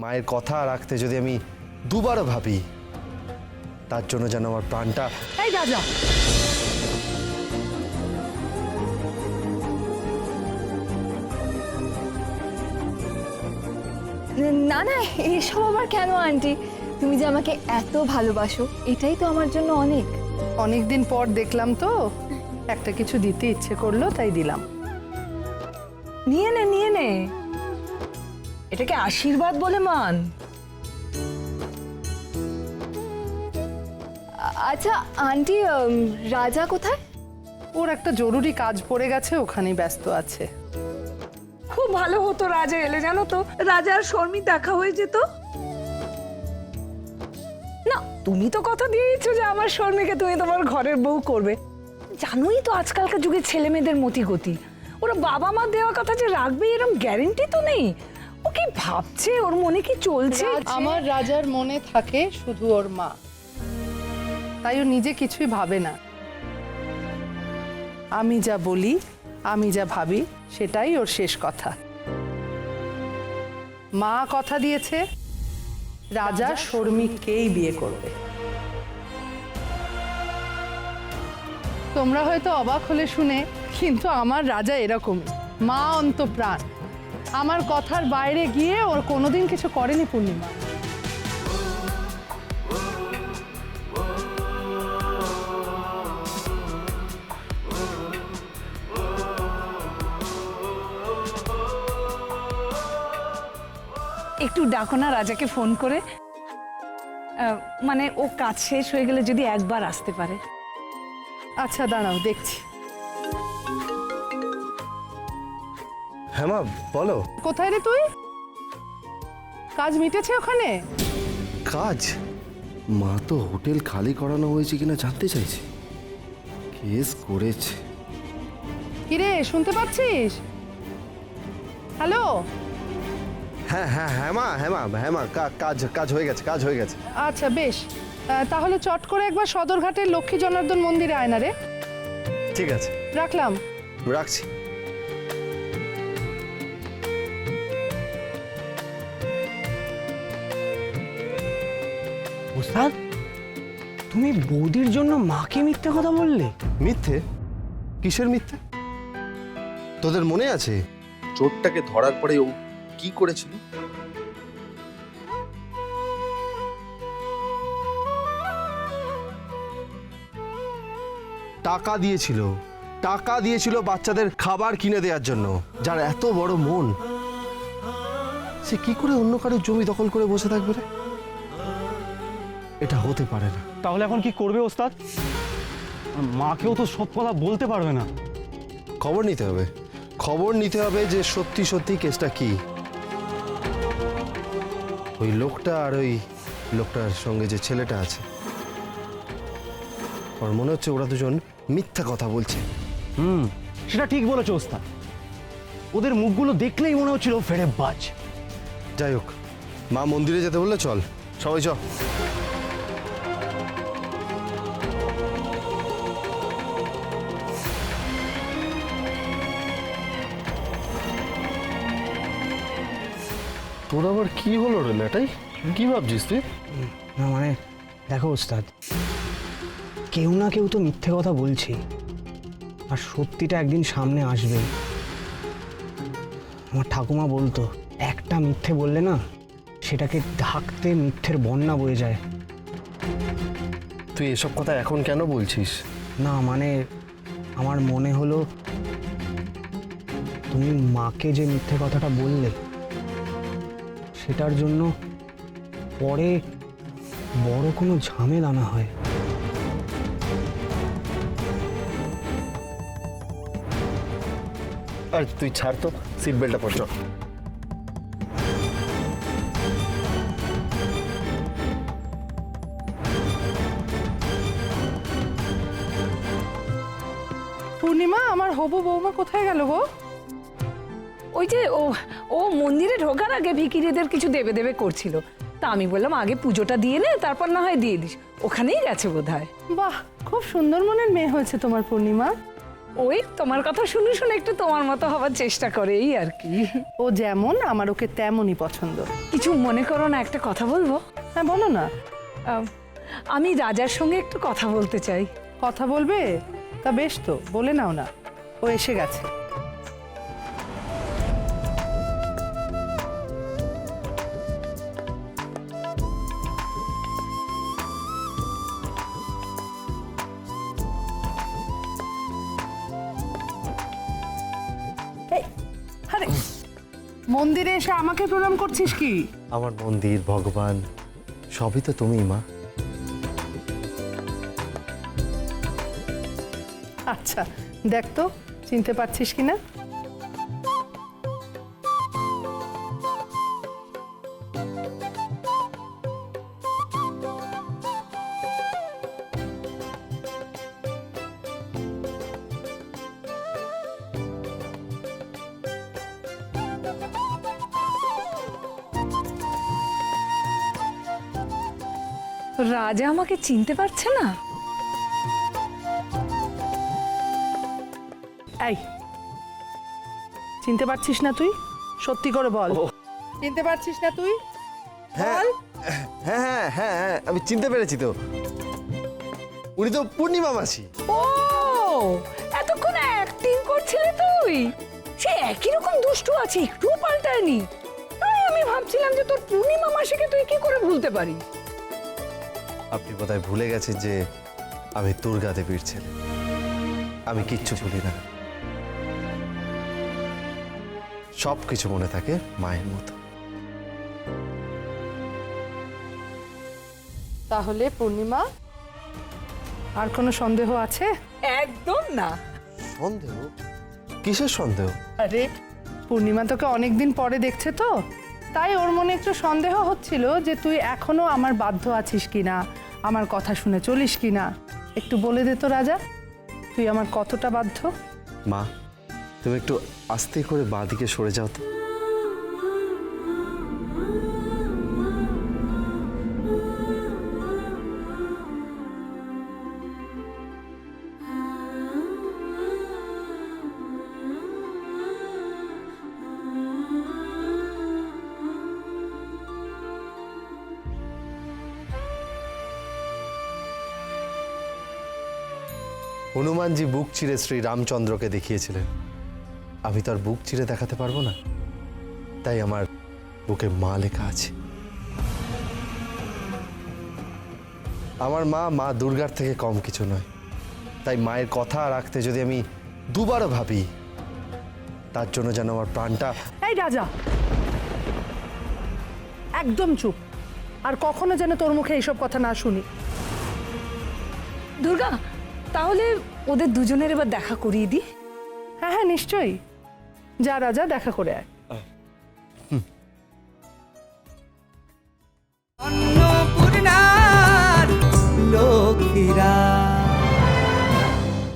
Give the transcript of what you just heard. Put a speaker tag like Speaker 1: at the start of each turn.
Speaker 1: মায়ের কথা রাখতে যদি আমি দুবারও ভাবি, তার জন্য যেন আমার প্রাণটা।
Speaker 2: এই রাজা,
Speaker 3: না না, এসব আবার কেন আন্টি? তুমি যে আমাকে এত ভালোবাসো, এটাই তো আমার জন্য অনেক।
Speaker 2: অনেকদিন পর দেখলাম তো, একটা কিছু দিতে ইচ্ছে করলো তাই দিলাম।
Speaker 4: নিয়ে নে নিয়ে নে, এটাকে আশীর্বাদ বলে মান।
Speaker 3: আচ্ছা আন্টি, রাজা কোথায়?
Speaker 2: ওর একটা জরুরি কাজ পড়ে গেছে, ওখানেই ব্যস্ত আছে।
Speaker 4: খুব ভালো হতো রাজা এলে, জানো তো, রাজার শর্মি দেখা হয়ে যেত। না, তুমি তো কথা দিয়েছো যে আমার শর্মিকে তুমি তোমার ঘরের বউ করবে। জানোই তো আজকালকার যুগে ছেলে মেয়েদের মতি গতি, ওরা বাবা মা দেওয়া কথা যে রাখবে এরকম গ্যারেন্টি তো নেই। ও কি ভাবছে, ওর মনে কি চলছে?
Speaker 2: আমার রাজার মনে থাকে শুধু ওর মা, তাই ও নিজে কিছুই ভাবে না। আমি যা বলি, আমি যা ভাবি, সেটাই ওর শেষ কথা। মা কথা দিয়েছে রাজা শর্মিকেই বিয়ে করবে। তোমরা হয়তো অবাক হলে শুনে, কিন্তু আমার রাজা এরকমই, মা অন্তপ্রাণ। আমার কথার বাইরে গিয়ে ওর কোনোদিন কিছু করেনি পূর্ণিমা।
Speaker 4: একটু ডাকো না রাজাকে ফোন করে, মানে ও কাজ শেষ হয়ে গেলে যদি একবার আসতে পারে।
Speaker 2: আচ্ছা দাঁড়াও, দেখছি।
Speaker 1: হ্যাঁ মা, বলো।
Speaker 2: কোথায় রে তুই? কাজ মিটেছে ওখানে?
Speaker 1: কাজ? মা তো হোটেল খালি করানো হয়েছে কিনা জানতে চাইছে। কেস করেছে।
Speaker 2: কিরে, শুনতে পাচ্ছিস? হ্যালো?
Speaker 1: হ্যাঁ হ্যাঁ হ্যাঁ মা, হ্যাঁ মা, হ্যাঁ মা, কাজ কাজ হয়ে গেছে, কাজ হয়ে গেছে।
Speaker 2: আচ্ছা বেশ, তাহলে চট করে একবার সদরঘাটের লক্ষ্মী জনার্দন মন্দিরে আয় না রে।
Speaker 1: ঠিক আছে,
Speaker 2: রাখলাম।
Speaker 1: রাখছি।
Speaker 5: ওস্তাদ, তুমি বৌদির জন্য মাকে মিথ্যে কথা বললে?
Speaker 1: মিথ্যে? কিসের মিথ্যে? তোদের মনে আছে
Speaker 6: চোরটাকে ধরার পরে ও কি করেছিল?
Speaker 1: টাকা দিয়েছিল, টাকা দিয়েছিল বাচ্চাদের খাবার কিনে দেওয়ার জন্য। যার এত বড় মন, সে কি করে অন্য কারোর জমি দখল করে বসে থাকবে রে? এটা হতে পারে না।
Speaker 5: তাহলে এখন কি করবে ওস্তাদ? মাকেও তো সব কথা বলতে পারবে না।
Speaker 1: খবর নিতে হবে, খবর নিতে হবে যে সত্যি সত্যি কেসটা কি। ওই লোকটা আর ওই লোকটার সঙ্গে যে ছেলেটা আছে, আমার মনে হচ্ছে ওরা দুজন মিথ্যা কথা বলছে।
Speaker 5: সেটা ঠিক বলেছো ওস্তাদ, ওদের মুখগুলো দেখলেই মনে হচ্ছিল ফেরে বাজ।
Speaker 1: যাই হোক, মা মন্দিরে যেতে বললে চল, সবাই চল। তোর আবার কি হলো রে লেটাই? কি ভাবছিস তুই?
Speaker 5: না মানে দেখো ওস্তাদ, কেউ না কেউ তো মিথ্যে কথা বলছে, আর সত্যিটা একদিন সামনে আসবে। আমার ঠাকুমা বলতো, একটা মিথ্যে বললে না, সেটাকে ঢাকতে মিথ্যের বন্যা বয়ে যায়।
Speaker 1: তুই এসব কথা এখন কেন বলছিস?
Speaker 5: না মানে আমার মনে হলো, তুমি মাকে যে মিথ্যে কথাটা বললে, সেটার জন্য পরে বড় কোনো ঝামেলা না হয়।
Speaker 1: আর তুই ছাড় তো, সিট বেল্টটা পর। চল।
Speaker 2: পূর্ণিমা, আমার হবু বৌমা কোথায় গেল গো?
Speaker 4: ওই যে ও মন্দিরে ঢোকার আগে ভিখিরিদের কিছু দেবে দেবে করছিল, তা আমি বললাম আগে পুজোটা দিয়ে নে, তারপর না হয় দিয়ে দিস। ওখানেই গেছে বোধহয়।
Speaker 2: বাহ, খুব সুন্দর মনের মেয়ে হয়েছে তোমার পূর্ণিমা।
Speaker 4: ওই তোমার কথা শুনে শুনে একটু তোমার মতো হওয়ার চেষ্টা করে এই আর কি।
Speaker 2: ও যেমন আমার ওকে তেমনই পছন্দ।
Speaker 4: কিছু মনে করো না, একটা কথা বলবো?
Speaker 2: হ্যাঁ বলো না।
Speaker 4: আমি রাজার সঙ্গে একটু কথা বলতে চাই।
Speaker 2: কথা বলবে? তা বেশ, তো বলে নাও না, ও এসে গেছে। এই, আরে মন্দিরে এসে আমাকে প্রণাম করছিস কি?
Speaker 1: আমার মন্দির, ভগবান সবই তো তুমি, মা।
Speaker 2: আচ্ছা দেখ তো চিনতে পারছিস কিনা।
Speaker 4: রাজা আমাকে চিনতে পারছে না?
Speaker 2: এই, চিনতে পারছিস না তুই? সত্যি করে বল, চিনতে পারছিস না তুই? বল।
Speaker 1: হ্যাঁ হ্যাঁ হ্যাঁ হ্যাঁ, আমি চিনতে পেরেছি তো, উনি তো পূর্ণিমা মাসি।
Speaker 4: ও, এতক্ষণ অ্যাক্টিং করছিলে তুই? সে একই রকম দুষ্টু আছে, একটুও পাল্টায়নি। তাই আমি ভাবছিলাম যে তোর পূর্ণিমা মাসিকে তুই কি করে ভুলতে পারিস।
Speaker 1: আপনি বোধহয় ভুলে গেছেন যে আমি দুর্গা দেবীর ছেলে। আমি কিচ্ছু ভুলি না, সব কিছু মনে থাকে মায়ের মতো।
Speaker 2: তাহলে পূর্ণিমা, আর কোনো সন্দেহ আছে?
Speaker 4: একদম না।
Speaker 1: সন্দেহ? কিসের সন্দেহ?
Speaker 2: আরে পূর্ণিমা তোকে অনেকদিন পরে দেখছে তো, তাই ওর মনে একটু সন্দেহ হচ্ছিল যে তুই এখনো আমার বাধ্য আছিস কিনা, আমার কথা শুনে চলিস কিনা। একটু বলে দে তো রাজা, তুই আমার কতটা বাধ্য?
Speaker 1: মা, তুমি একটু আস্তে করে বাঁ দিকে সরে যাও তো। হনুমানজি বুক চিরে শ্রী রামচন্দ্রকে দেখিয়েছিলেন, আমি তো আর বুক চিরে দেখাতে পারবো না, তাই আমার বুকে মা লেখা আছে। আমার মা মা দুর্গার থেকে কম কিছু নয়, তাই মায়ের কথা রাখতে যদি আমি দুবারও ভাবি, তার জন্য যেন আমার প্রাণটা।
Speaker 2: এই রাজা, একদম চুপ, আর কখনো যেন তোর মুখে এইসব কথা না শুনি।
Speaker 4: দুর্গা, তাহলে ওদের দুজনের এবার দেখা করিয়ে দি।
Speaker 2: হ্যাঁ হ্যাঁ নিশ্চয়ই, যা রাজা দেখা করে আয়।